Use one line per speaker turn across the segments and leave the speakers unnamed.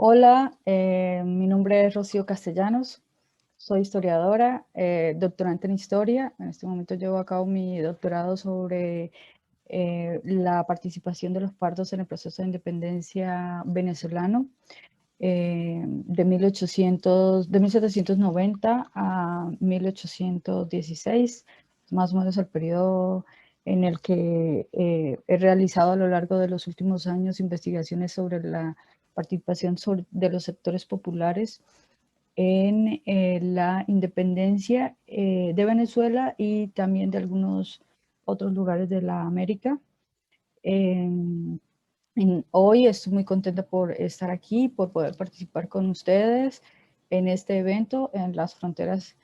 Hola, mi nombre es Rocío Castellanos, soy historiadora, doctorante en historia. En este momento llevo a cabo mi doctorado sobre la participación de los pardos en el proceso de independencia venezolano de 1790 a 1816, más o menos el periodo en el que he realizado a lo largo de los últimos años investigaciones sobre la participación de los sectores populares en la independencia de Venezuela y también de algunos otros lugares de la América. Hoy estoy muy contenta por estar aquí, por poder participar con ustedes en este evento en las fronteras.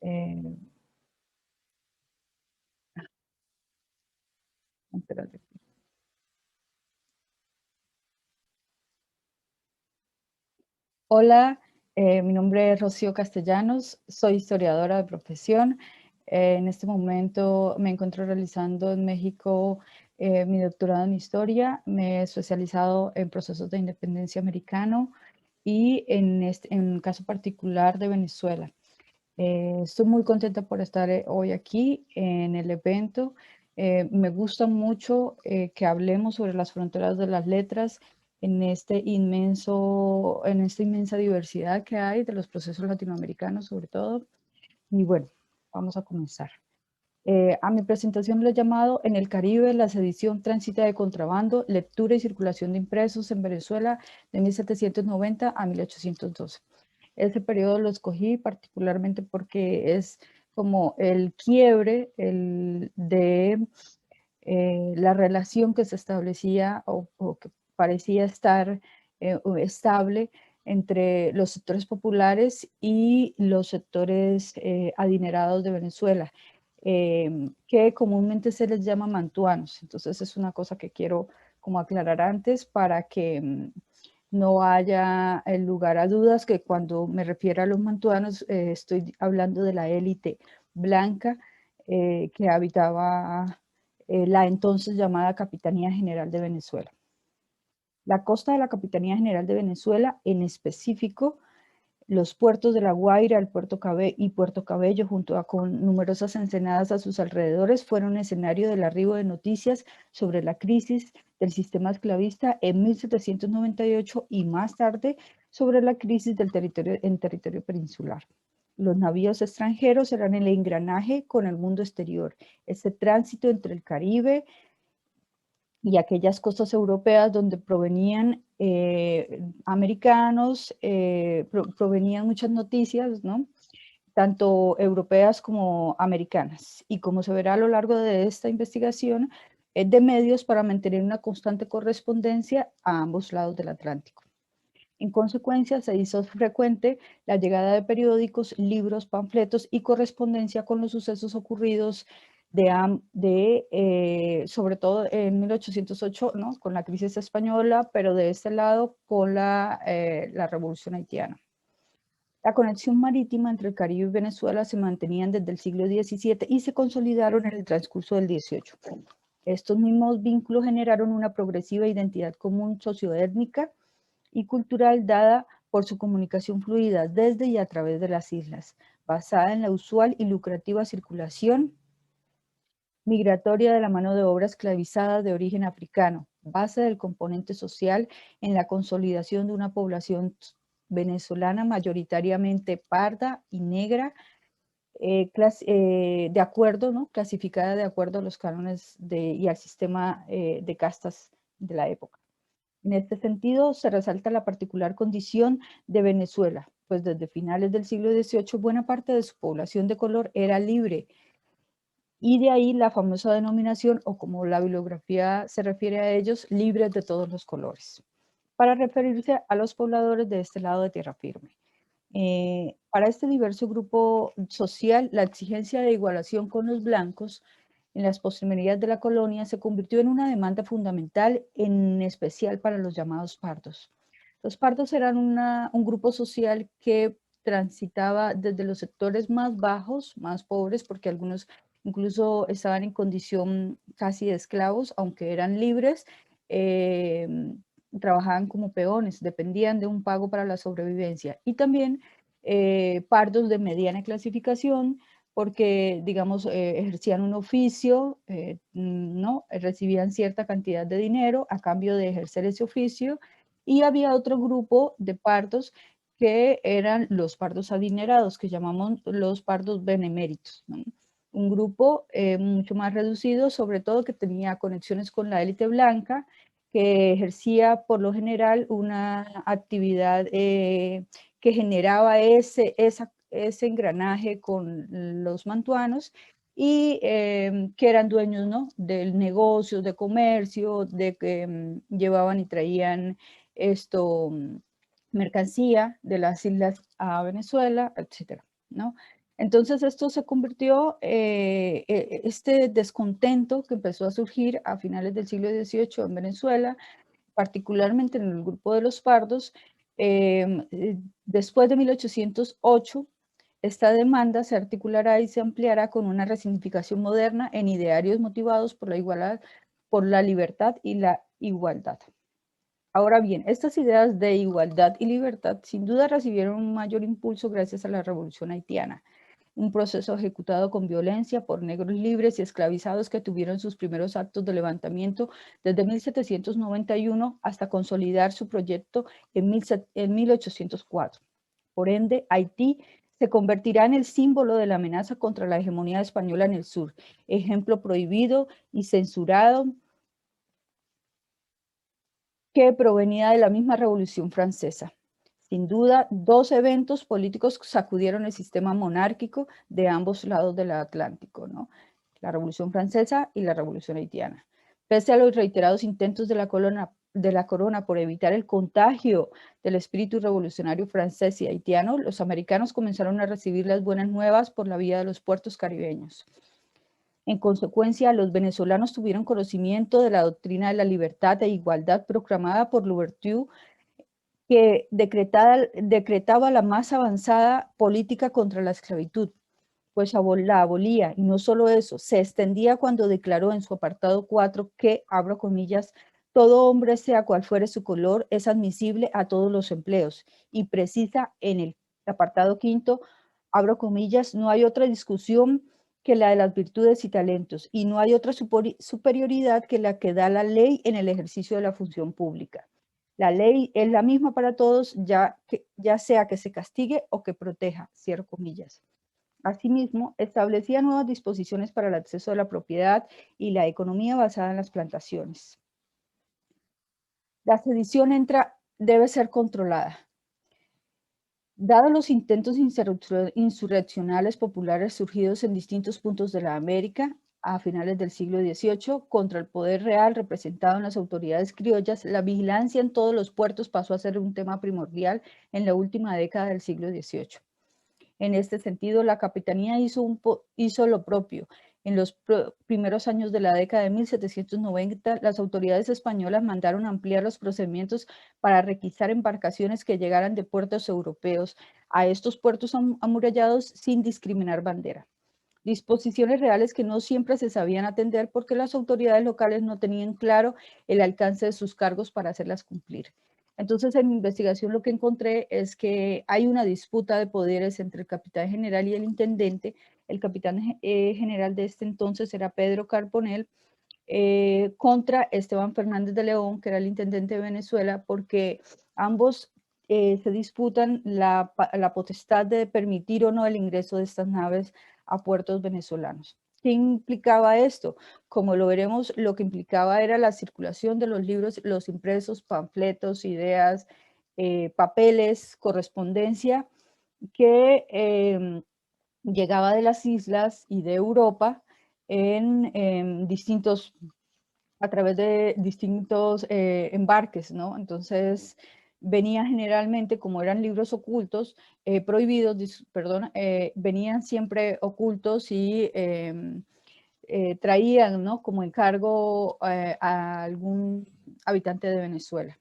eh, fronteras de- Hola, mi nombre es Rocío Castellanos, soy historiadora de profesión. En este momento me encuentro realizando en México mi doctorado en historia. Me he especializado en procesos de independencia americano y en un caso particular de Venezuela. Estoy muy contenta por estar hoy aquí en el evento. Me gusta mucho que hablemos sobre las fronteras de las letras en esta inmensa diversidad que hay de los procesos latinoamericanos sobre todo. Y bueno, vamos a comenzar. A mi presentación le he llamado En el Caribe, la sedición, tránsito de contrabando, lectura y circulación de impresos en Venezuela de 1790 a 1812. Ese periodo lo escogí particularmente porque es como el quiebre de la relación que se establecía o que parecía estar estable entre los sectores populares y los sectores adinerados de Venezuela, que comúnmente se les llama mantuanos. Entonces es una cosa que quiero como aclarar antes para que no haya lugar a dudas que cuando me refiero a los mantuanos estoy hablando de la élite blanca que habitaba la entonces llamada Capitanía General de Venezuela. La costa de la Capitanía General de Venezuela, en específico, los puertos de La Guaira, el Puerto Cabello y Puerto Cabello, con numerosas ensenadas a sus alrededores, fueron escenario del arribo de noticias sobre la crisis del sistema esclavista en 1798 y más tarde sobre la crisis del territorio peninsular. Los navíos extranjeros eran el engranaje con el mundo exterior, ese tránsito entre el Caribe y aquellas costas europeas donde provenían americanos, provenían muchas noticias, ¿no? Tanto europeas como americanas. Y como se verá a lo largo de esta investigación, de medios para mantener una constante correspondencia a ambos lados del Atlántico. En consecuencia, se hizo frecuente la llegada de periódicos, libros, panfletos y correspondencia con los sucesos ocurridos sobre todo en 1808, ¿no? Con la crisis española, pero de este lado con la revolución haitiana. La conexión marítima entre el Caribe y Venezuela se mantenían desde el siglo XVII y se consolidaron en el transcurso del XVIII. Estos mismos vínculos generaron una progresiva identidad común socioétnica y cultural dada por su comunicación fluida desde y a través de las islas, basada en la usual y lucrativa circulación migratoria de la mano de obra esclavizada de origen africano, base del componente social en la consolidación de una población venezolana mayoritariamente parda y negra, de acuerdo, ¿no? Clasificada de acuerdo a los cánones y al sistema de castas de la época. En este sentido, se resalta la particular condición de Venezuela, pues desde finales del siglo XVIII buena parte de su población de color era libre, y de ahí la famosa denominación, o como la bibliografía se refiere a ellos, libres de todos los colores, para referirse a los pobladores de este lado de tierra firme. Para este diverso grupo social, la exigencia de igualación con los blancos en las postrimerías de la colonia se convirtió en una demanda fundamental, en especial para los llamados pardos. Los pardos eran un grupo social que transitaba desde los sectores más bajos, más pobres, porque algunos incluso estaban en condición casi de esclavos, aunque eran libres, trabajaban como peones, dependían de un pago para la sobrevivencia. Y también pardos de mediana clasificación, porque, digamos, ejercían un oficio, ¿no? Recibían cierta cantidad de dinero a cambio de ejercer ese oficio, y había otro grupo de pardos que eran los pardos adinerados, que llamamos los pardos beneméritos, ¿no? Un grupo mucho más reducido, sobre todo que tenía conexiones con la élite blanca, que ejercía por lo general una actividad que generaba ese engranaje con los mantuanos y que eran dueños, ¿no? Del negocio, de comercio, de que llevaban y traían esto, mercancía de las islas a Venezuela, etcétera, ¿no? Entonces esto se convirtió, este descontento que empezó a surgir a finales del siglo XVIII en Venezuela, particularmente en el grupo de los pardos, después de 1808, esta demanda se articulará y se ampliará con una resignificación moderna en idearios motivados por la igualdad, por la libertad y la igualdad. Ahora bien, estas ideas de igualdad y libertad sin duda recibieron un mayor impulso gracias a la Revolución Haitiana, un proceso ejecutado con violencia por negros libres y esclavizados que tuvieron sus primeros actos de levantamiento desde 1791 hasta consolidar su proyecto en 1804. Por ende, Haití se convertirá en el símbolo de la amenaza contra la hegemonía española en el sur, ejemplo prohibido y censurado que provenía de la misma Revolución Francesa. Sin duda, dos eventos políticos sacudieron el sistema monárquico de ambos lados del Atlántico, ¿no? La Revolución Francesa y la Revolución Haitiana. Pese a los reiterados intentos de la corona por evitar el contagio del espíritu revolucionario francés y haitiano, los americanos comenzaron a recibir las buenas nuevas por la vía de los puertos caribeños. En consecuencia, los venezolanos tuvieron conocimiento de la doctrina de la libertad e igualdad proclamada por Louverture, que decretaba la más avanzada política contra la esclavitud, pues la abolía, y no solo eso, se extendía cuando declaró en su apartado 4 que, abro comillas, todo hombre, sea cual fuere su color, es admisible a todos los empleos, y precisa en el apartado 5, abro comillas, no hay otra discusión que la de las virtudes y talentos, y no hay otra superioridad que la que da la ley en el ejercicio de la función pública. La ley es la misma para todos, ya sea que se castigue o que proteja, cierro comillas. Asimismo, establecía nuevas disposiciones para el acceso a la propiedad y la economía basada en las plantaciones. La sedición debe ser controlada. Dados los intentos insurreccionales populares surgidos en distintos puntos de la América a finales del siglo XVIII contra el poder real representado en las autoridades criollas, la vigilancia en todos los puertos pasó a ser un tema primordial en la última década del siglo XVIII. En este sentido, la capitanía hizo lo propio. En los primeros años de la década de 1790, las autoridades españolas mandaron ampliar los procedimientos para requisar embarcaciones que llegaran de puertos europeos a estos puertos amurallados sin discriminar bandera. Disposiciones reales que no siempre se sabían atender porque las autoridades locales no tenían claro el alcance de sus cargos para hacerlas cumplir. Entonces, en mi investigación lo que encontré es que hay una disputa de poderes entre el capitán general y el intendente. El capitán general de este entonces era Pedro Carbonell, contra Esteban Fernández de León, que era el intendente de Venezuela, porque ambos se disputan la potestad de permitir o no el ingreso de estas naves a puertos venezolanos. ¿Qué implicaba esto? Como lo veremos, lo que implicaba era la circulación de los libros, los impresos, panfletos, ideas, papeles, correspondencia que llegaba de las islas y de Europa en distintos, a través de distintos embarques, ¿no? Entonces, venía generalmente, como eran libros ocultos, prohibidos, perdón, venían siempre ocultos y traían, ¿no? Como encargo a algún habitante de Venezuela.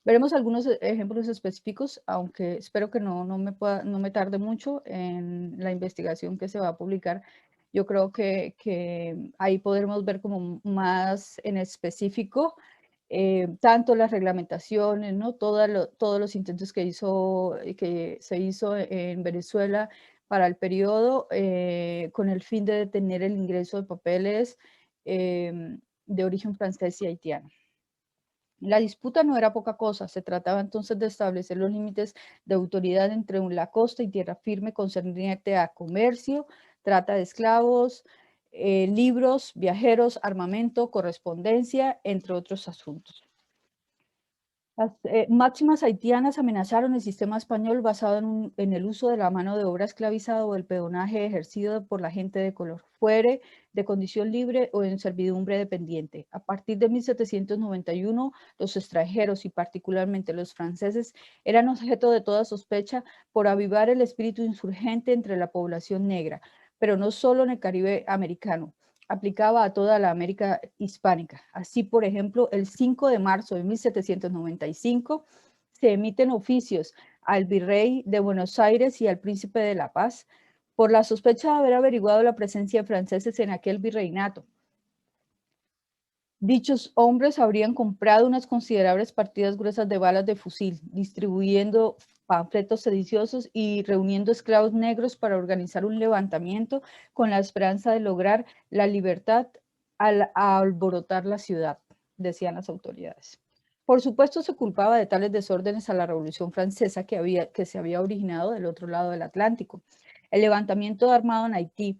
Veremos algunos ejemplos específicos, aunque espero que no me tarde mucho en la investigación que se va a publicar. Yo creo que ahí podremos ver como más en específico tanto las reglamentaciones, ¿no? Todos los intentos que se hizo en Venezuela para el periodo con el fin de detener el ingreso de papeles de origen francés y haitiano. La disputa no era poca cosa, se trataba entonces de establecer los límites de autoridad entre la costa y tierra firme concerniente a comercio, trata de esclavos, libros, viajeros, armamento, correspondencia, entre otros asuntos. Las máximas haitianas amenazaron el sistema español basado en el uso de la mano de obra esclavizada o el peonaje ejercido por la gente de color, fuere de condición libre o en servidumbre dependiente. A partir de 1791, los extranjeros y particularmente los franceses eran objeto de toda sospecha por avivar el espíritu insurgente entre la población negra, pero no solo en el Caribe americano. Aplicaba a toda la América hispánica. Así, por ejemplo, el 5 de marzo de 1795 se emiten oficios al virrey de Buenos Aires y al príncipe de La Paz por la sospecha de haber averiguado la presencia de franceses en aquel virreinato. Dichos hombres habrían comprado unas considerables partidas gruesas de balas de fusil, distribuyendo panfletos sediciosos y reuniendo esclavos negros para organizar un levantamiento con la esperanza de lograr la libertad al alborotar la ciudad, decían las autoridades. Por supuesto, se culpaba de tales desórdenes a la Revolución Francesa que se había originado del otro lado del Atlántico. El levantamiento armado en Haití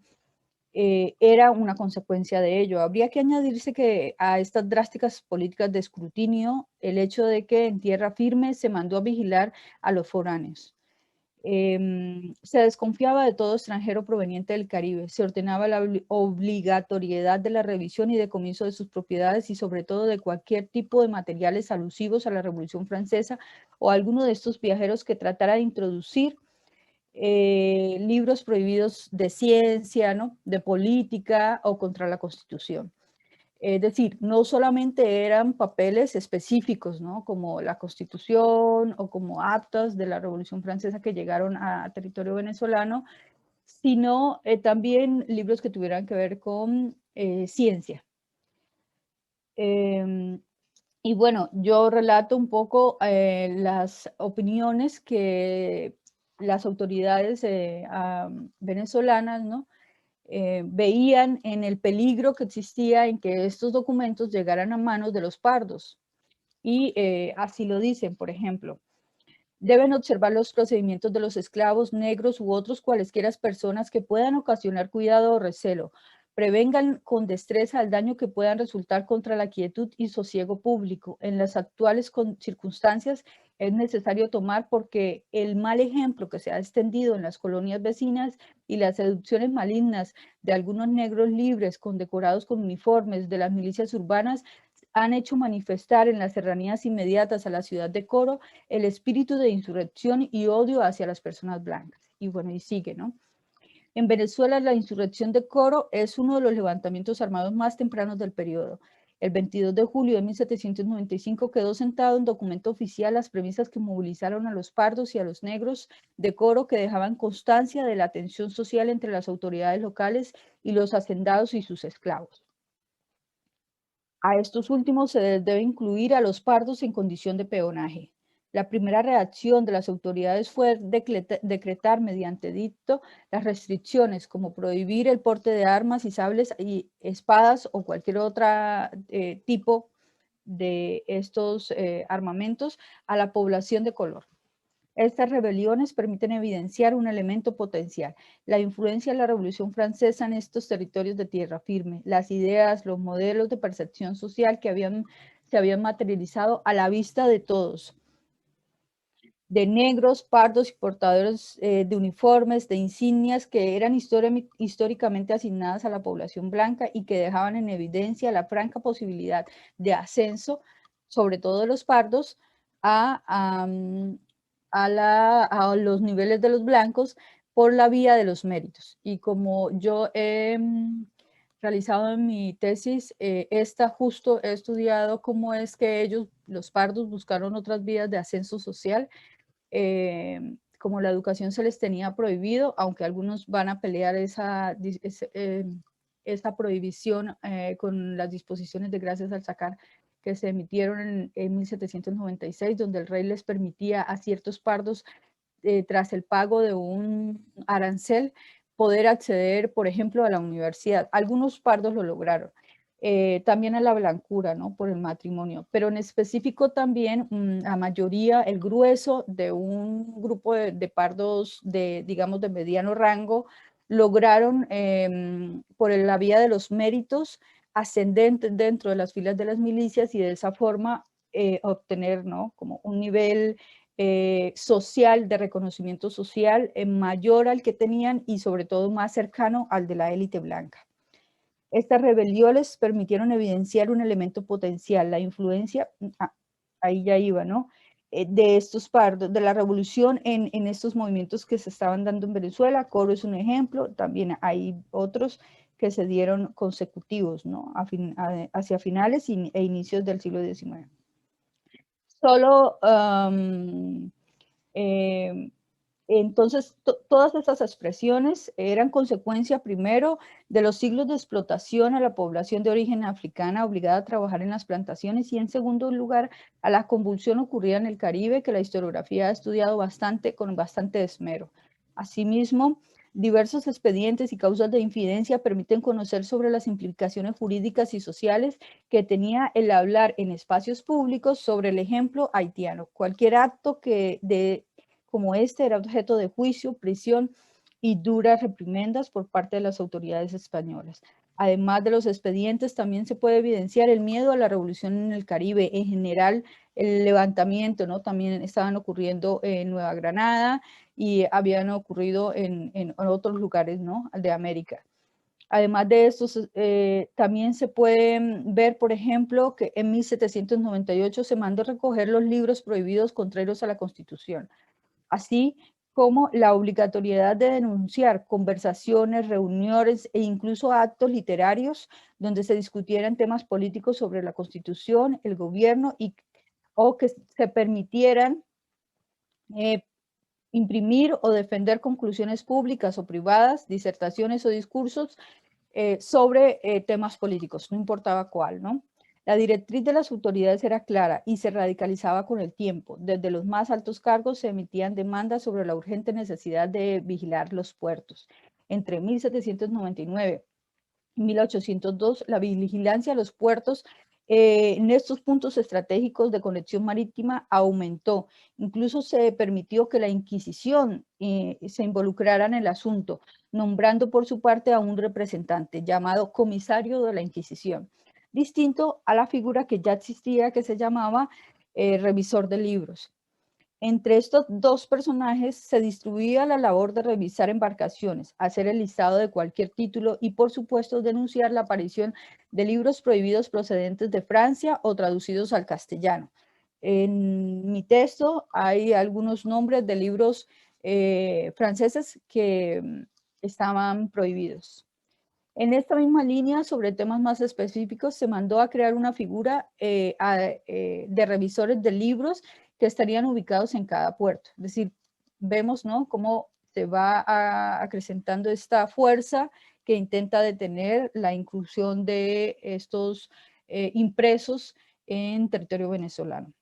era una consecuencia de ello. Habría que añadirse que a estas drásticas políticas de escrutinio, el hecho de que en tierra firme se mandó a vigilar a los foráneos. Se desconfiaba de todo extranjero proveniente del Caribe, se ordenaba la obligatoriedad de la revisión y decomiso de sus propiedades y sobre todo de cualquier tipo de materiales alusivos a la Revolución Francesa o a alguno de estos viajeros que tratara de introducir libros prohibidos de ciencia, ¿no? De política o contra la Constitución. Es decir, no solamente eran papeles específicos, ¿no? Como la Constitución o como actas de la Revolución Francesa que llegaron a territorio venezolano, sino también libros que tuvieran que ver con ciencia. Y bueno, yo relato un poco las opiniones que las autoridades venezolanas, ¿no? Veían en el peligro que existía en que estos documentos llegaran a manos de los pardos. Y así lo dicen, por ejemplo. Deben observar los procedimientos de los esclavos negros u otros cualesquiera personas que puedan ocasionar cuidado o recelo. Prevengan con destreza el daño que puedan resultar contra la quietud y sosiego público. En las actuales circunstancias es necesario tomar porque el mal ejemplo que se ha extendido en las colonias vecinas y las seducciones malignas de algunos negros libres condecorados con uniformes de las milicias urbanas han hecho manifestar en las serranías inmediatas a la ciudad de Coro el espíritu de insurrección y odio hacia las personas blancas. Y bueno, y sigue, ¿no? En Venezuela, la insurrección de Coro es uno de los levantamientos armados más tempranos del periodo. El 22 de julio de 1795 quedó sentado en documento oficial las premisas que movilizaron a los pardos y a los negros de Coro, que dejaban constancia de la tensión social entre las autoridades locales y los hacendados y sus esclavos. A estos últimos se les debe incluir a los pardos en condición de peonaje. La primera reacción de las autoridades fue decretar mediante edicto las restricciones, como prohibir el porte de armas y sables y espadas o cualquier otro tipo de estos armamentos a la población de color. Estas rebeliones permiten evidenciar un elemento potencial, la influencia de la Revolución Francesa en estos territorios de tierra firme, las ideas, los modelos de percepción social que se habían materializado a la vista de todos, de negros, pardos y portadores de uniformes, de insignias que eran históricamente asignadas a la población blanca y que dejaban en evidencia la franca posibilidad de ascenso, sobre todo de los pardos, a los niveles de los blancos por la vía de los méritos. Y como yo he realizado en mi tesis, justo he estudiado cómo es que ellos, los pardos, buscaron otras vías de ascenso social, como la educación se les tenía prohibido, aunque algunos van a pelear esa prohibición con las disposiciones de gracias al sacar que se emitieron en 1796, donde el rey les permitía a ciertos pardos, tras el pago de un arancel, poder acceder, por ejemplo, a la universidad. Algunos pardos lo lograron. También a la blancura, ¿no? Por el matrimonio, pero en específico también la mayoría, el grueso de un grupo de pardos de, digamos, de mediano rango, lograron por la vía de los méritos ascender dentro de las filas de las milicias y de esa forma obtener, ¿no? Como un nivel social, de reconocimiento social mayor al que tenían y sobre todo más cercano al de la élite blanca. Estas rebeliones permitieron evidenciar un elemento potencial, la influencia, ahí ya iba, ¿no? De estos pardos, de la revolución en estos movimientos que se estaban dando en Venezuela. Coro es un ejemplo, también hay otros que se dieron consecutivos, ¿no? Hacia finales e inicios del siglo XIX. Solo entonces, todas estas expresiones eran consecuencia primero de los siglos de explotación a la población de origen africana obligada a trabajar en las plantaciones y en segundo lugar a la convulsión ocurrida en el Caribe que la historiografía ha estudiado con bastante esmero. Asimismo, diversos expedientes y causas de infidencia permiten conocer sobre las implicaciones jurídicas y sociales que tenía el hablar en espacios públicos sobre el ejemplo haitiano. Cualquier acto como este era objeto de juicio, prisión y duras reprimendas por parte de las autoridades españolas. Además de los expedientes, también se puede evidenciar el miedo a la revolución en el Caribe. En general, el levantamiento, ¿no? También estaban ocurriendo en Nueva Granada y habían ocurrido en otros lugares, ¿no? De América. Además de esto, también se puede ver, por ejemplo, que en 1798 se mandó recoger los libros prohibidos contrarios a la Constitución, así como la obligatoriedad de denunciar conversaciones, reuniones e incluso actos literarios donde se discutieran temas políticos sobre la Constitución, el gobierno o que se permitieran imprimir o defender conclusiones públicas o privadas, disertaciones o discursos sobre temas políticos, no importaba cuál, ¿no? La directriz de las autoridades era clara y se radicalizaba con el tiempo. Desde los más altos cargos se emitían demandas sobre la urgente necesidad de vigilar los puertos. Entre 1799 y 1802, la vigilancia a los puertos en estos puntos estratégicos de conexión marítima aumentó. Incluso se permitió que la Inquisición se involucrara en el asunto, nombrando por su parte a un representante llamado comisario de la Inquisición, distinto a la figura que ya existía que se llamaba revisor de libros. Entre estos dos personajes se distribuía la labor de revisar embarcaciones, hacer el listado de cualquier título y, por supuesto, denunciar la aparición de libros prohibidos procedentes de Francia o traducidos al castellano. En mi texto hay algunos nombres de libros franceses que estaban prohibidos. En esta misma línea, sobre temas más específicos, se mandó a crear una figura de revisores de libros que estarían ubicados en cada puerto. Es decir, vemos, ¿no?, cómo se va acrecentando esta fuerza que intenta detener la inclusión de estos impresos en territorio venezolano.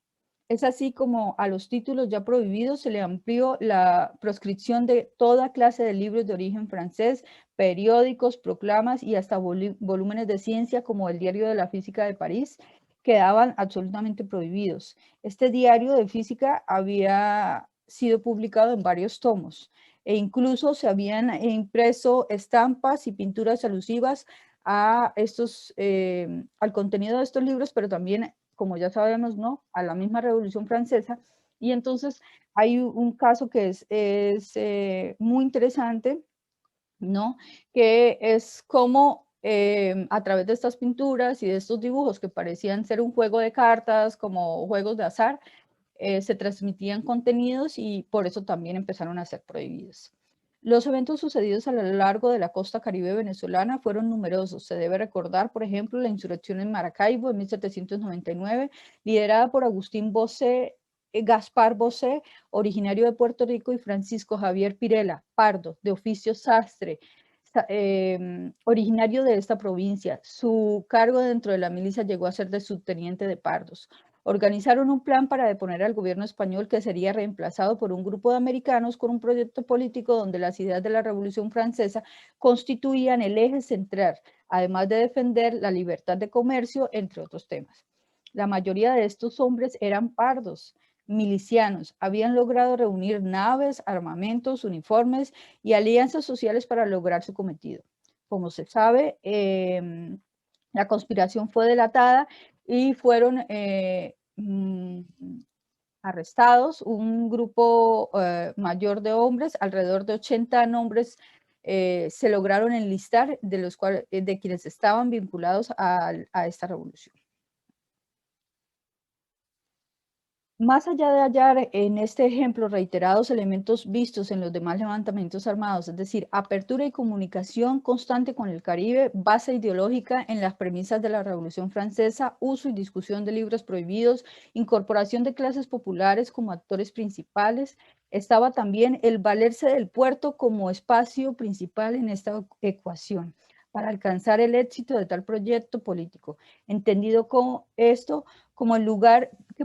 Es así como a los títulos ya prohibidos se le amplió la proscripción de toda clase de libros de origen francés, periódicos, proclamas y hasta volúmenes de ciencia como el Diario de la Física de París quedaban absolutamente prohibidos. Este diario de física había sido publicado en varios tomos e incluso se habían impreso estampas y pinturas alusivas a al contenido de estos libros, pero también, como ya sabemos, ¿no?, a la misma Revolución Francesa. Y entonces hay un caso que es muy interesante, ¿no?, que es cómo a través de estas pinturas y de estos dibujos que parecían ser un juego de cartas, como juegos de azar, se transmitían contenidos y por eso también empezaron a ser prohibidos. Los eventos sucedidos a lo largo de la costa caribe venezolana fueron numerosos. Se debe recordar, por ejemplo, la insurrección en Maracaibo en 1799, liderada por Agustín Bosé, Gaspar Bosé, originario de Puerto Rico, y Francisco Javier Pirela, pardo, de oficio sastre, originario de esta provincia. Su cargo dentro de la milicia llegó a ser de subteniente de Pardos. Organizaron un plan para deponer al gobierno español que sería reemplazado por un grupo de americanos con un proyecto político donde las ideas de la Revolución Francesa constituían el eje central, además de defender la libertad de comercio, entre otros temas. La mayoría de estos hombres eran pardos, milicianos, habían logrado reunir naves, armamentos, uniformes y alianzas sociales para lograr su cometido. Como se sabe, la conspiración fue delatada y fueron arrestados un grupo mayor de hombres, alrededor de 80 nombres se lograron enlistar de los cuales, de quienes estaban vinculados a esta revolución. Más allá de hallar en este ejemplo reiterados elementos vistos en los demás levantamientos armados, es decir, apertura y comunicación constante con el Caribe, base ideológica en las premisas de la Revolución Francesa, uso y discusión de libros prohibidos, incorporación de clases populares como actores principales, estaba también el valerse del puerto como espacio principal en esta ecuación para alcanzar el éxito de tal proyecto político, entendido como esto como el lugar que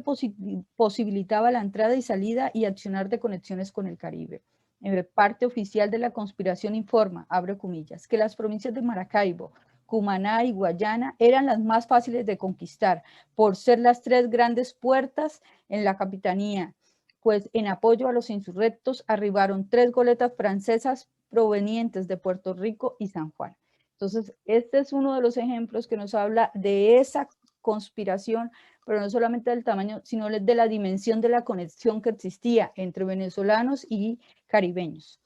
posibilitaba la entrada y salida y accionar de conexiones con el Caribe. El parte oficial de la conspiración informa, abre comillas, que las provincias de Maracaibo, Cumaná y Guayana eran las más fáciles de conquistar por ser las tres grandes puertas en la capitanía, pues en apoyo a los insurrectos arribaron 3 goletas francesas provenientes de Puerto Rico y San Juan. Entonces, este es uno de los ejemplos que nos habla de esa conspiración, pero no solamente del tamaño, sino de la dimensión de la conexión que existía entre venezolanos y caribeños.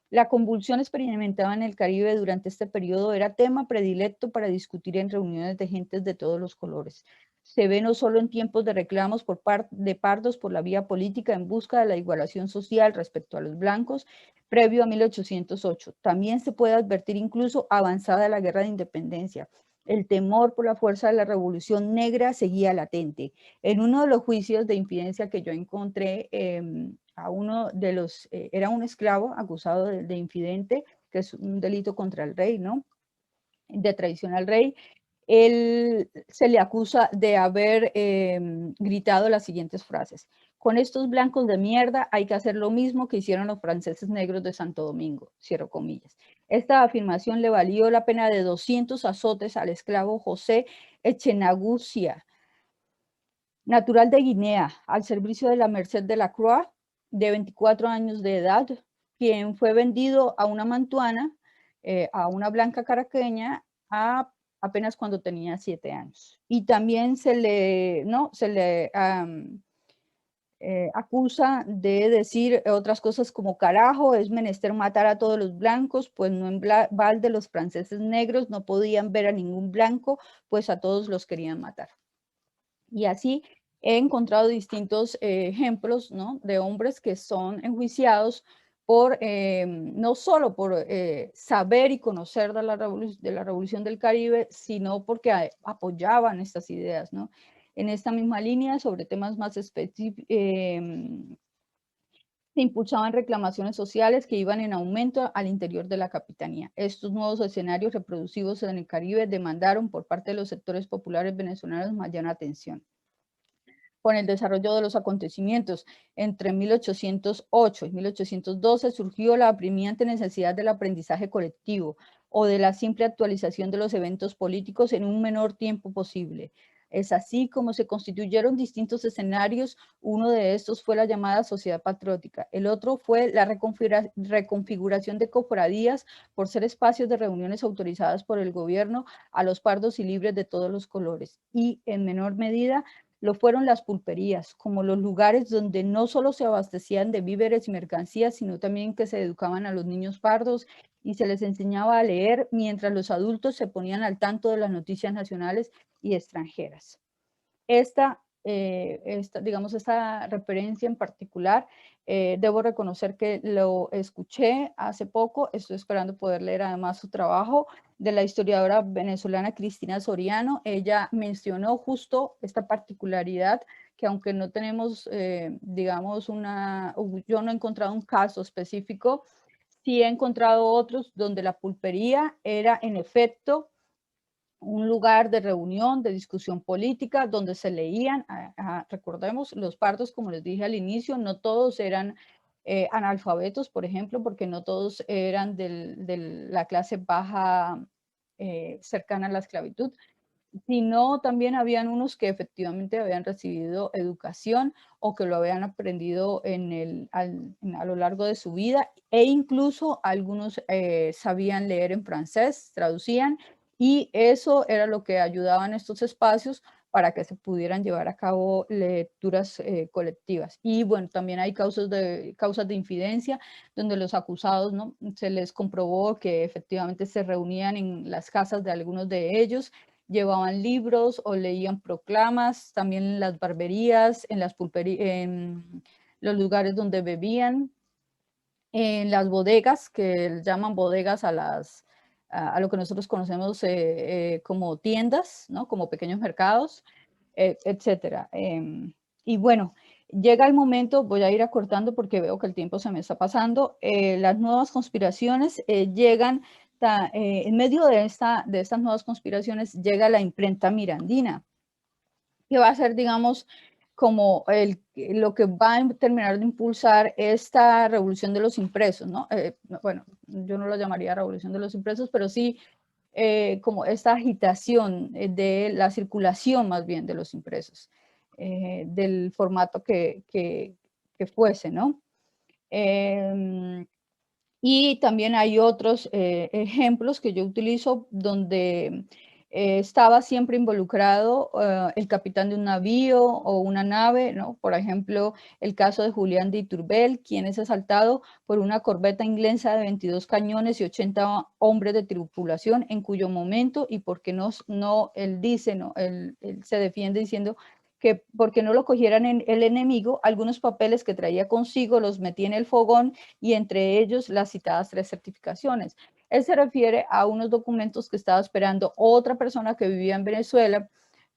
La convulsión experimentada en el Caribe durante este periodo era tema predilecto para discutir en reuniones de gentes de todos los colores. Se ve no solo en tiempos de reclamos por parte de pardos por la vía política en busca de la igualación social respecto a los blancos, previo a 1808. También se puede advertir incluso avanzada la guerra de independencia. El temor por la fuerza de la revolución negra seguía latente. En uno de los juicios de infidencia que yo encontré, a uno de los, era un esclavo acusado de infidente, que es un delito contra el rey, ¿no? De traición al rey. Él se le acusa de haber gritado las siguientes frases: con estos blancos de mierda hay que hacer lo mismo que hicieron los franceses negros de Santo Domingo, cierro comillas. Esta afirmación le valió la pena de 200 azotes al esclavo José Echenagucia, natural de Guinea, al servicio de la Merced de la Croix, de 24 años de edad, quien fue vendido a una mantuana, a una blanca caraqueña, apenas cuando tenía 7 años. Y también se le acusa de decir otras cosas como carajo, es menester matar a todos los blancos, pues no en balde los franceses negros no podían ver a ningún blanco, pues a todos los querían matar. Y así he encontrado distintos ejemplos, ¿no?, de hombres que son enjuiciados por, no solo por saber y conocer de la Revolución del Caribe, sino porque apoyaban estas ideas, ¿no? En esta misma línea, sobre temas más específicos, se impulsaban reclamaciones sociales que iban en aumento al interior de la capitanía. Estos nuevos escenarios reproducidos en el Caribe demandaron por parte de los sectores populares venezolanos mayor atención. Con el desarrollo de los acontecimientos entre 1808 y 1812 surgió la apremiante necesidad del aprendizaje colectivo o de la simple actualización de los eventos políticos en un menor tiempo posible. Es así como se constituyeron distintos escenarios. Uno de estos fue la llamada sociedad patriótica. El otro fue la reconfiguración de cofradías por ser espacios de reuniones autorizadas por el gobierno a los pardos y libres de todos los colores. Y en menor medida lo fueron las pulperías, como los lugares donde no solo se abastecían de víveres y mercancías, sino también que se educaban a los niños pardos y se les enseñaba a leer mientras los adultos se ponían al tanto de las noticias nacionales y extranjeras. Digamos, esta referencia en particular, debo reconocer que lo escuché hace poco, estoy esperando poder leer además su trabajo, de la historiadora venezolana Cristina Soriano. Ella mencionó justo esta particularidad que, aunque no tenemos, digamos, yo no he encontrado un caso específico, sí he encontrado otros donde la pulpería era en efecto un lugar de reunión, de discusión política, donde se leían, recordemos, los pardos, como les dije al inicio, no todos eran analfabetos, por ejemplo, porque no todos eran de la clase baja cercana a la esclavitud, sino también habían unos que efectivamente habían recibido educación o que lo habían aprendido a lo largo de su vida, e incluso algunos sabían leer en francés, traducían, y eso era lo que ayudaba en estos espacios para que se pudieran llevar a cabo lecturas colectivas. Y bueno, también hay causas de infidencia donde los acusados, ¿no?, se les comprobó que efectivamente se reunían en las casas de algunos de ellos, llevaban libros o leían proclamas, también en las barberías, en las en los lugares donde bebían, en las bodegas, que llaman bodegas a lo que nosotros conocemos como tiendas, ¿no?, como pequeños mercados, etcétera. Y bueno, llega el momento, voy a ir acortando porque veo que el tiempo se me está pasando, las nuevas conspiraciones llegan, en medio de estas nuevas conspiraciones llega la imprenta mirandina, que va a ser, digamos, como lo que va a terminar de impulsar esta revolución de los impresos, ¿no? Bueno, yo no lo llamaría revolución de los impresos, pero sí como esta agitación de la circulación más bien de los impresos, del formato que fuese, ¿no? Y también hay otros ejemplos que yo utilizo donde estaba siempre involucrado el capitán de un navío o una nave, ¿no? Por ejemplo, el caso de Julián de Iturbel, quien es asaltado por una corbeta inglesa de 22 cañones y 80 hombres de tripulación, en cuyo momento, y porque él dice, ¿no?, él se defiende diciendo que porque no lo cogieran el enemigo, algunos papeles que traía consigo los metí en el fogón, y entre ellos las citadas 3 certificaciones. Él se refiere a unos documentos que estaba esperando otra persona que vivía en Venezuela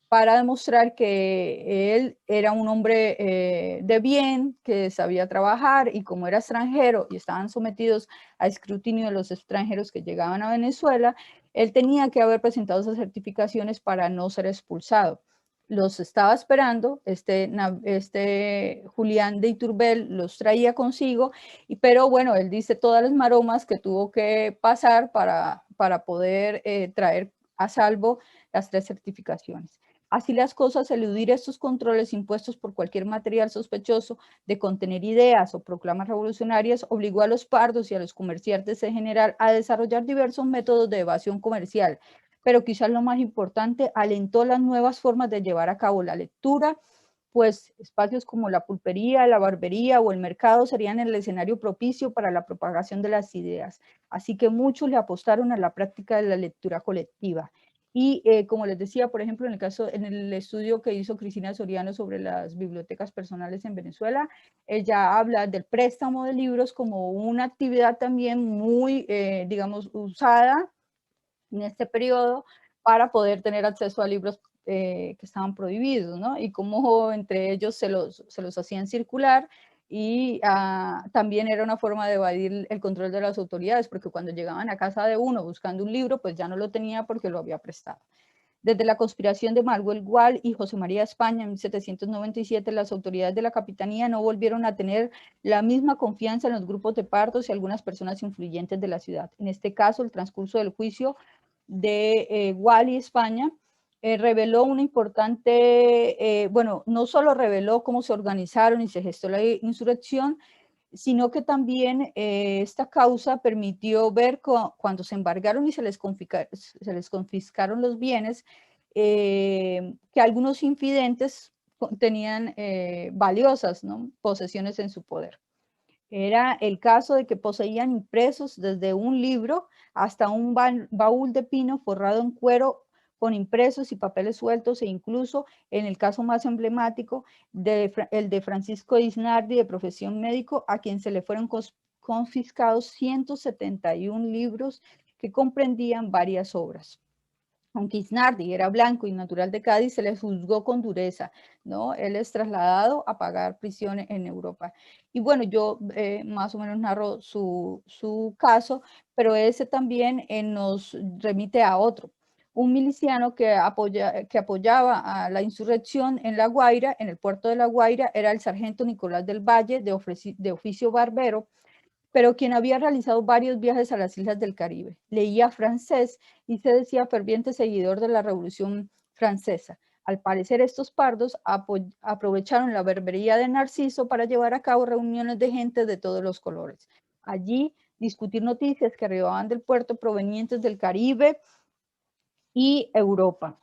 para demostrar que él era un hombre de bien, que sabía trabajar, y como era extranjero y estaban sometidos a escrutinio de los extranjeros que llegaban a Venezuela, él tenía que haber presentado esas certificaciones para no ser expulsado. Los estaba esperando, este Julián de Iturbel los traía consigo, pero bueno, él dice todas las maromas que tuvo que pasar para poder traer a salvo las 3 certificaciones. Así las cosas, eludir estos controles impuestos por cualquier material sospechoso de contener ideas o proclamas revolucionarias obligó a los pardos y a los comerciantes en general a desarrollar diversos métodos de evasión comercial, pero quizás lo más importante, alentó las nuevas formas de llevar a cabo la lectura, pues espacios como la pulpería, la barbería o el mercado serían el escenario propicio para la propagación de las ideas. Así que muchos le apostaron a la práctica de la lectura colectiva. Y como les decía, por ejemplo, en el estudio que hizo Cristina Soriano sobre las bibliotecas personales en Venezuela, ella habla del préstamo de libros como una actividad también muy, digamos, usada en este periodo para poder tener acceso a libros que estaban prohibidos, ¿no? Y cómo entre ellos se los hacían circular, y también era una forma de evadir el control de las autoridades, porque cuando llegaban a casa de uno buscando un libro, pues ya no lo tenía porque lo había prestado. Desde la conspiración de Manuel Gual y José María España en 1797, las autoridades de la capitanía no volvieron a tener la misma confianza en los grupos de pardos y algunas personas influyentes de la ciudad. En este caso, el transcurso del juicio de Gual y España reveló una importante, bueno, no solo reveló cómo se organizaron y se gestó la insurrección, sino que también esta causa permitió ver cuando se embargaron y se les confiscaron los bienes, que algunos infidentes tenían valiosas, ¿no?, posesiones en su poder. Era el caso de que poseían impresos desde un libro hasta un baúl de pino forrado en cuero con impresos y papeles sueltos, e incluso en el caso más emblemático, el de Francisco Isnardi, de profesión médico, a quien se le fueron confiscados 171 libros que comprendían varias obras. aunque Isnardi era blanco y natural de Cádiz, se le juzgó con dureza, ¿no? Él es trasladado a pagar prisión en Europa. Y bueno, yo más o menos narro su caso, pero ese también nos remite a otro. Un miliciano que apoyaba a la insurrección en La Guaira, en el puerto de La Guaira, era el sargento Nicolás del Valle, de oficio barbero, pero quien había realizado varios viajes a las islas del Caribe. Leía francés y se decía ferviente seguidor de la Revolución Francesa. Al parecer, estos pardos aprovecharon la berbería de Narciso para llevar a cabo reuniones de gente de todos los colores. Allí, discutir noticias que arribaban del puerto provenientes del Caribe y Europa.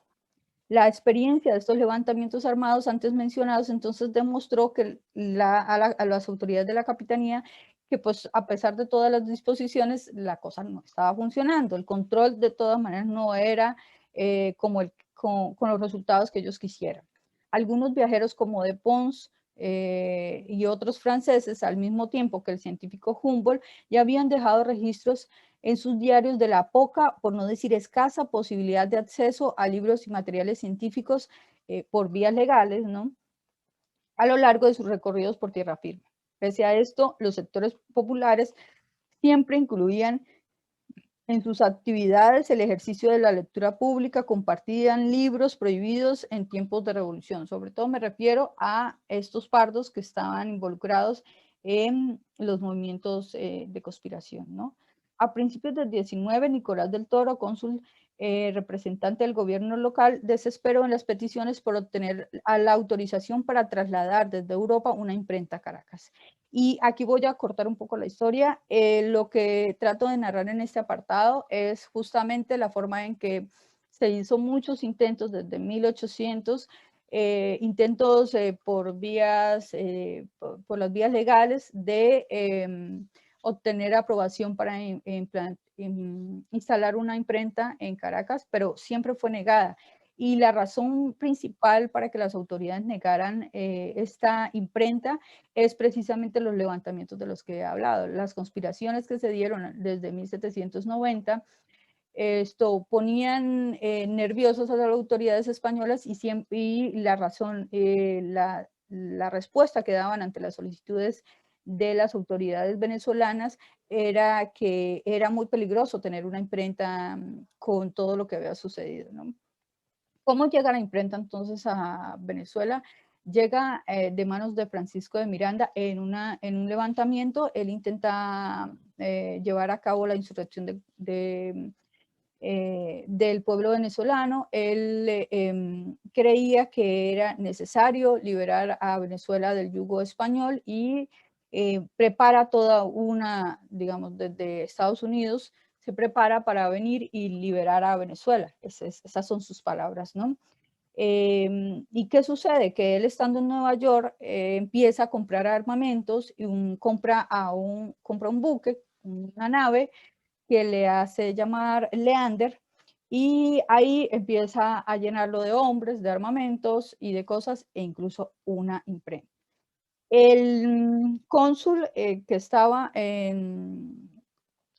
La experiencia de estos levantamientos armados antes mencionados entonces demostró que a las autoridades de la capitanía que pues a pesar de todas las disposiciones la cosa no estaba funcionando, el control de todas maneras no era con los resultados que ellos quisieran. Algunos viajeros como de Pons y otros franceses al mismo tiempo que el científico Humboldt ya habían dejado registros en sus diarios de la poca, por no decir escasa, posibilidad de acceso a libros y materiales científicos por vías legales, ¿no? A lo largo de sus recorridos por tierra firme. Pese a esto, los sectores populares siempre incluían en sus actividades el ejercicio de la lectura pública, compartían libros prohibidos en tiempos de revolución. Sobre todo me refiero a estos pardos que estaban involucrados en los movimientos de conspiración, ¿no? A principios del 19, Nicolás del Toro, cónsul representante del gobierno local, desesperó en las peticiones por obtener la autorización para trasladar desde Europa una imprenta a Caracas. Y aquí voy a cortar un poco la historia. Lo que trato de narrar en este apartado es justamente la forma en que se hizo muchos intentos desde 1800, intentos por las vías legales de obtener aprobación para instalar una imprenta en Caracas, pero siempre fue negada. Y la razón principal para que las autoridades negaran esta imprenta es precisamente los levantamientos de los que he hablado, las conspiraciones que se dieron desde 1790. Esto ponían nerviosos a las autoridades españolas y la razón, la respuesta que daban ante las solicitudes de las autoridades venezolanas era que era muy peligroso tener una imprenta con todo lo que había sucedido, ¿no? ¿Cómo llega la imprenta entonces a Venezuela? Llega de manos de Francisco de Miranda en un levantamiento. Él intenta llevar a cabo la insurrección del pueblo venezolano. Él creía que era necesario liberar a Venezuela del yugo español y prepara toda una, digamos, desde Estados Unidos, se prepara para venir y liberar a Venezuela. Esas son sus palabras, ¿no? ¿Y qué sucede? Que él estando en Nueva York empieza a comprar armamentos y compra un buque, una nave que le hace llamar Leander, y ahí empieza a llenarlo de hombres, de armamentos y de cosas, e incluso una imprenta. El cónsul que estaba en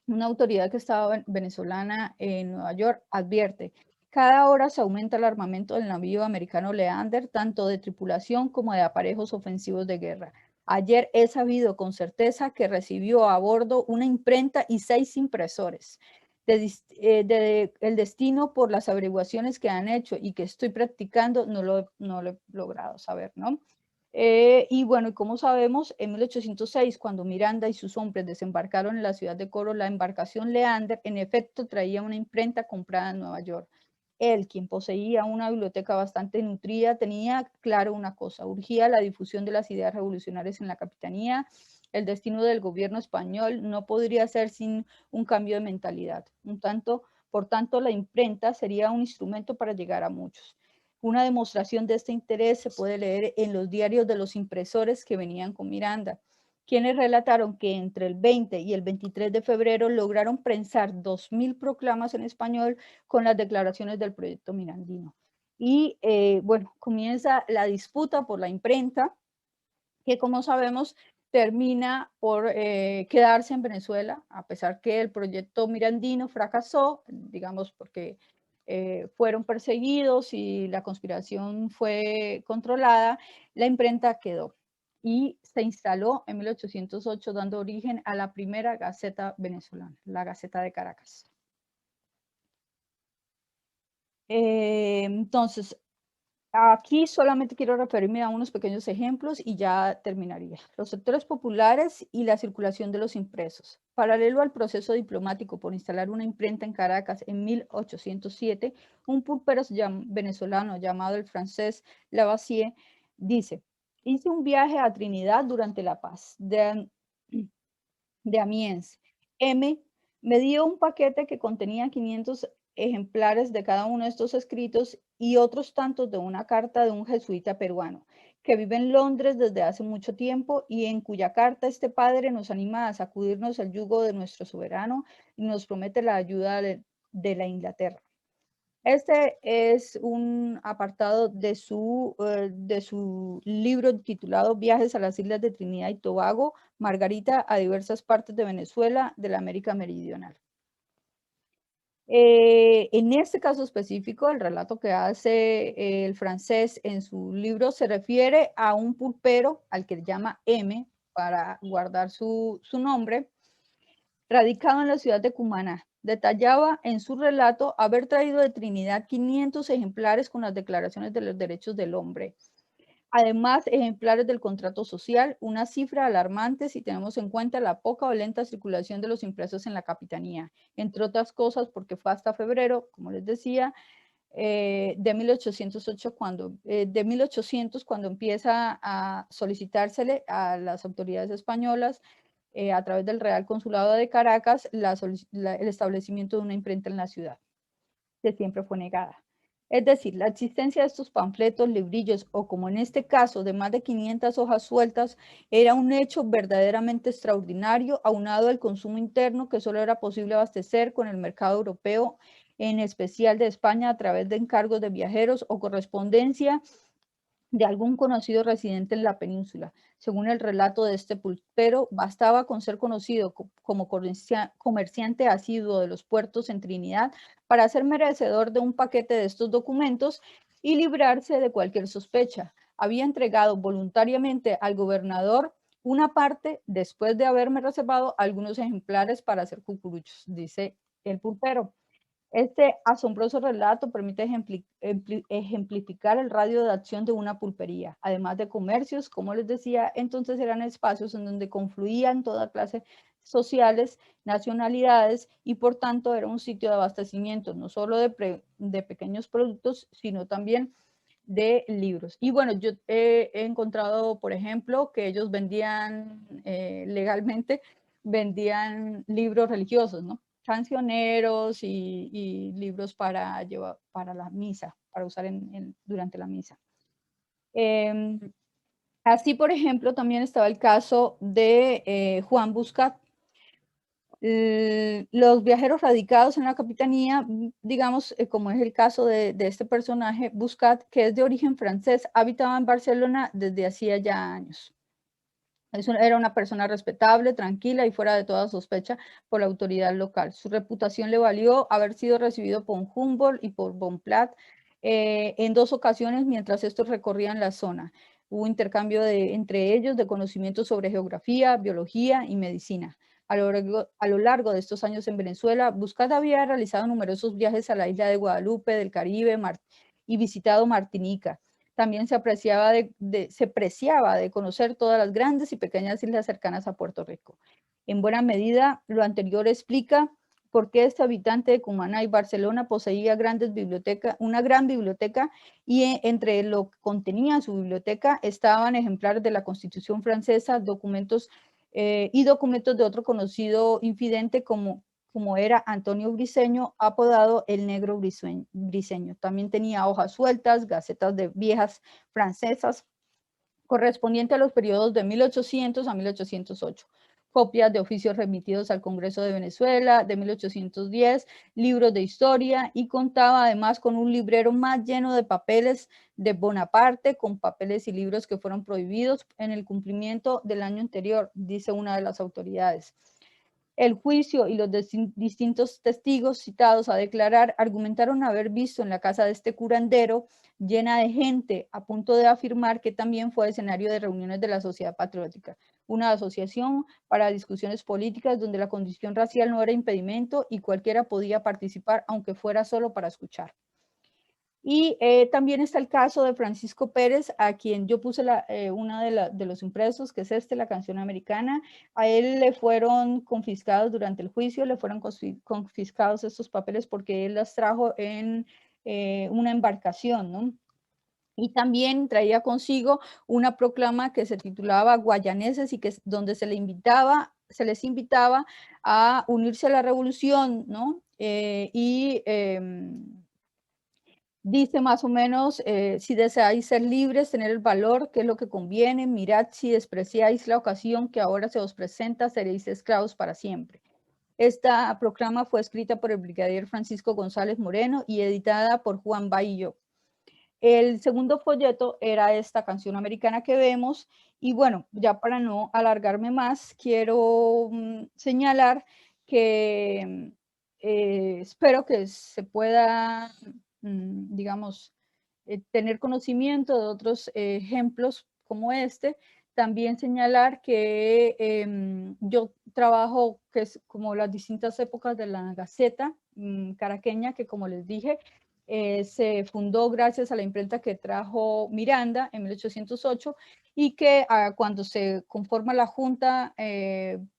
una autoridad que estaba venezolana en Nueva York advierte: cada hora se aumenta el armamento del navío americano Leander, tanto de tripulación como de aparejos ofensivos de guerra. Ayer he sabido con certeza que recibió a bordo una imprenta y 6 impresores. El destino por las averiguaciones que han hecho y que estoy practicando no lo he logrado saber, ¿no? Y bueno, como sabemos, en 1806, cuando Miranda y sus hombres desembarcaron en la ciudad de Coro, la embarcación Leander, en efecto, traía una imprenta comprada en Nueva York. Él, quien poseía una biblioteca bastante nutrida, tenía claro una cosa: urgía la difusión de las ideas revolucionarias en la capitanía. El destino del gobierno español no podría ser sin un cambio de mentalidad. Por tanto, la imprenta sería un instrumento para llegar a muchos. Una demostración de este interés se puede leer en los diarios de los impresores que venían con Miranda, quienes relataron que entre el 20 y el 23 de febrero lograron prensar 2000 proclamas en español con las declaraciones del proyecto mirandino. Y bueno, comienza la disputa por la imprenta, que como sabemos termina por quedarse en Venezuela, a pesar que el proyecto mirandino fracasó, digamos, porque fueron perseguidos y la conspiración fue controlada, la imprenta quedó y se instaló en 1808, dando origen a la primera Gaceta venezolana, la Gaceta de Caracas. Entonces, aquí solamente quiero referirme a unos pequeños ejemplos y ya terminaría. Los sectores populares y la circulación de los impresos. Paralelo al proceso diplomático por instalar una imprenta en Caracas en 1807, un pulpero venezolano llamado el francés Lavoisier dice: hice un viaje a Trinidad durante la paz de Amiens. M me dio un paquete que contenía 500 ejemplares de cada uno de estos escritos y otros tantos de una carta de un jesuita peruano que vive en Londres desde hace mucho tiempo y en cuya carta este padre nos anima a sacudirnos el yugo de nuestro soberano y nos promete la ayuda de la Inglaterra. Este es un apartado de su libro titulado Viajes a las Islas de Trinidad y Tobago, Margarita, a diversas partes de Venezuela, de la América Meridional. En este caso específico, el relato que hace el francés en su libro se refiere a un pulpero al que llama M para guardar su nombre, radicado en la ciudad de Cumaná. Detallaba en su relato haber traído de Trinidad 500 ejemplares con las declaraciones de los derechos del hombre. Además, ejemplares del contrato social, una cifra alarmante si tenemos en cuenta la poca o lenta circulación de los impresos en la capitanía, entre otras cosas porque fue hasta febrero, como les decía, de 1808 de 1800 cuando empieza a solicitársele a las autoridades españolas a través del Real Consulado de Caracas el establecimiento de una imprenta en la ciudad, que siempre fue negada. Es decir, la existencia de estos panfletos, librillos o como en este caso de más de 500 hojas sueltas era un hecho verdaderamente extraordinario, aunado al consumo interno que solo era posible abastecer con el mercado europeo, en especial de España, a través de encargos de viajeros o correspondencia de algún conocido residente en la península. Según el relato de este pulpero, bastaba con ser conocido como comerciante asiduo de los puertos en Trinidad para ser merecedor de un paquete de estos documentos y librarse de cualquier sospecha. Había entregado voluntariamente al gobernador una parte después de haberme reservado algunos ejemplares para hacer cucuruchos, dice el pulpero. Este asombroso relato permite ejemplificar el radio de acción de una pulpería, además de comercios, como les decía, entonces eran espacios en donde confluían toda clase sociales, nacionalidades y por tanto era un sitio de abastecimiento, no solo de pequeños productos, sino también de libros. Y bueno, yo he encontrado, por ejemplo, que ellos vendían legalmente, vendían libros religiosos, ¿no? Cancioneros y libros para llevar para la misa, para usar durante la misa. Así, por ejemplo, también estaba el caso de Juan Buscat. Los viajeros radicados en la capitanía, digamos, como es el caso de este personaje, Buscat, que es de origen francés, habitaba en Barcelona desde hacía ya años. Era una persona respetable, tranquila y fuera de toda sospecha por la autoridad local. Su reputación le valió haber sido recibido por Humboldt y por Bonpland en 2 ocasiones mientras estos recorrían la zona. Hubo intercambio entre ellos de conocimientos sobre geografía, biología y medicina. A lo largo de estos años en Venezuela, Buscat había realizado numerosos viajes a la isla de Guadalupe, del Caribe y visitado Martinica. También se preciaba de conocer todas las grandes y pequeñas islas cercanas a Puerto Rico. En buena medida, lo anterior explica por qué este habitante de Cumaná y Barcelona poseía una gran biblioteca y entre lo que contenía su biblioteca estaban ejemplares de la Constitución francesa, documentos de otro conocido infidente como era Antonio Briceño, apodado el Negro Briceño. También tenía hojas sueltas, gacetas de viejas francesas, correspondiente a los periodos de 1800 a 1808, copias de oficios remitidos al Congreso de Venezuela de 1810, libros de historia y contaba además con un librero más lleno de papeles de Bonaparte, con papeles y libros que fueron prohibidos en el cumplimiento del año anterior, dice una de las autoridades. El juicio y los distintos testigos citados a declarar argumentaron haber visto en la casa de este curandero llena de gente, a punto de afirmar que también fue escenario de reuniones de la Sociedad Patriótica, una asociación para discusiones políticas donde la condición racial no era impedimento y cualquiera podía participar, aunque fuera solo para escuchar. Y también está el caso de Francisco Pérez, a quien yo puse una de los impresos, que es la canción americana. A él le fueron confiscados durante el juicio, le fueron confiscados estos papeles porque él las trajo en una embarcación, ¿no? Y también traía consigo una proclama que se titulaba Guayaneses y que donde se les invitaba a unirse a la revolución, ¿no? Dice más o menos, si deseáis ser libres, tener el valor, que es lo que conviene, mirad si despreciáis la ocasión que ahora se os presenta, seréis esclavos para siempre. Esta proclama fue escrita por el brigadier Francisco González Moreno y editada por Juan Baillo. El segundo folleto era esta canción americana que vemos y bueno, ya para no alargarme más, quiero señalar que espero que se pueda, digamos, tener conocimiento de otros ejemplos como este. También señalar que yo trabajo, que es como las distintas épocas de la Gaceta caraqueña, que como les dije, se fundó gracias a la imprenta que trajo Miranda en 1808 y que cuando se conforma la Junta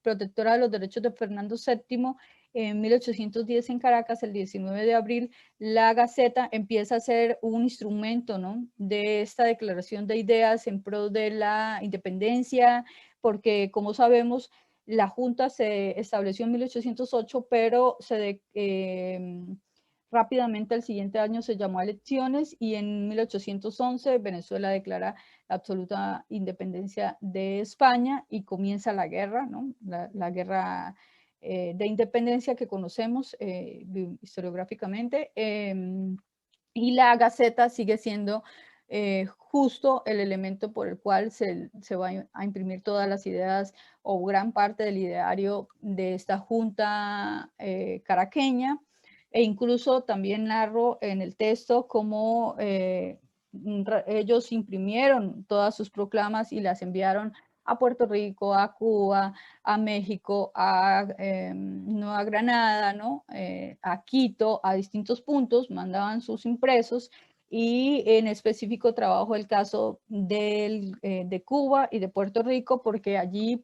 Protectora de los Derechos de Fernando VII en 1810 en Caracas, el 19 de abril, la Gaceta empieza a ser un instrumento, ¿no?, de esta declaración de ideas en pro de la independencia, porque como sabemos, la Junta se estableció en 1808, pero rápidamente el siguiente año se llamó a elecciones y en 1811 Venezuela declara la absoluta independencia de España y comienza la guerra, ¿no? La guerra de independencia que conocemos historiográficamente. Y la Gaceta sigue siendo justo el elemento por el cual se va a imprimir todas las ideas o gran parte del ideario de esta junta caraqueña. E incluso también narro en el texto cómo ellos imprimieron todas sus proclamas y las enviaron a Puerto Rico, a Cuba, a México, a Nueva Granada, ¿no? A Quito, a distintos puntos, mandaban sus impresos y en específico trabajo el caso de Cuba y de Puerto Rico porque allí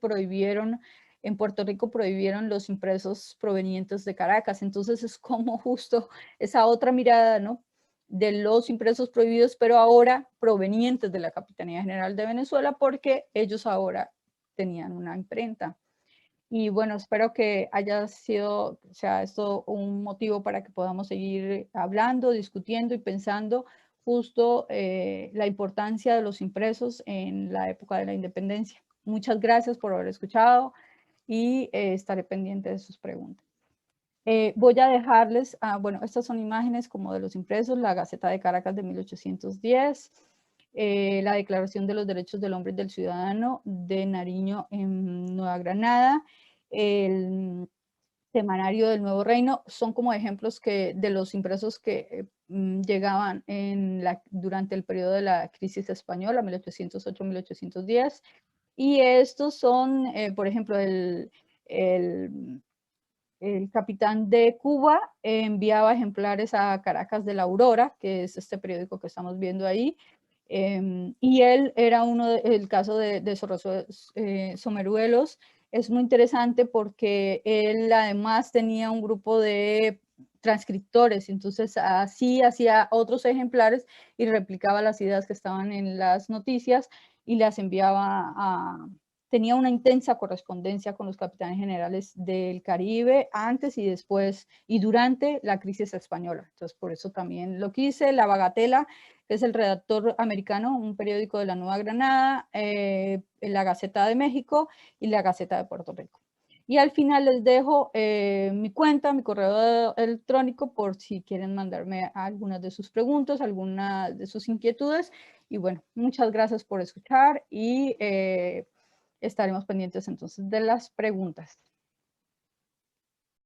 en Puerto Rico prohibieron los impresos provenientes de Caracas. Entonces es como justo esa otra mirada, ¿no?, de los impresos prohibidos, pero ahora provenientes de la Capitanía General de Venezuela, porque ellos ahora tenían una imprenta. Y bueno, espero que sea esto un motivo para que podamos seguir hablando, discutiendo y pensando justo la importancia de los impresos en la época de la independencia. Muchas gracias por haber escuchado y estaré pendiente de sus preguntas. Voy a dejarles, bueno, estas son imágenes como de los impresos, la Gaceta de Caracas de 1810, la Declaración de los Derechos del Hombre y del Ciudadano de Nariño en Nueva Granada, el Semanario del Nuevo Reino, son como ejemplos de los impresos que llegaban durante el periodo de la crisis española, 1808-1810, y estos son, por ejemplo, el capitán de Cuba enviaba ejemplares a Caracas de la Aurora, que es este periódico que estamos viendo ahí, y él era el caso de Someruelos, es muy interesante porque él además tenía un grupo de transcriptores, entonces así hacía otros ejemplares y replicaba las ideas que estaban en las noticias y las enviaba tenía una intensa correspondencia con los capitanes generales del Caribe antes y después y durante la crisis española. Entonces, por eso también lo quise. La Bagatela, que es el redactor americano, un periódico de la Nueva Granada, la Gaceta de México y la Gaceta de Puerto Rico. Y al final les dejo mi cuenta, mi correo electrónico, por si quieren mandarme algunas de sus preguntas, algunas de sus inquietudes. Y bueno, muchas gracias por escuchar y estaremos pendientes entonces de las preguntas.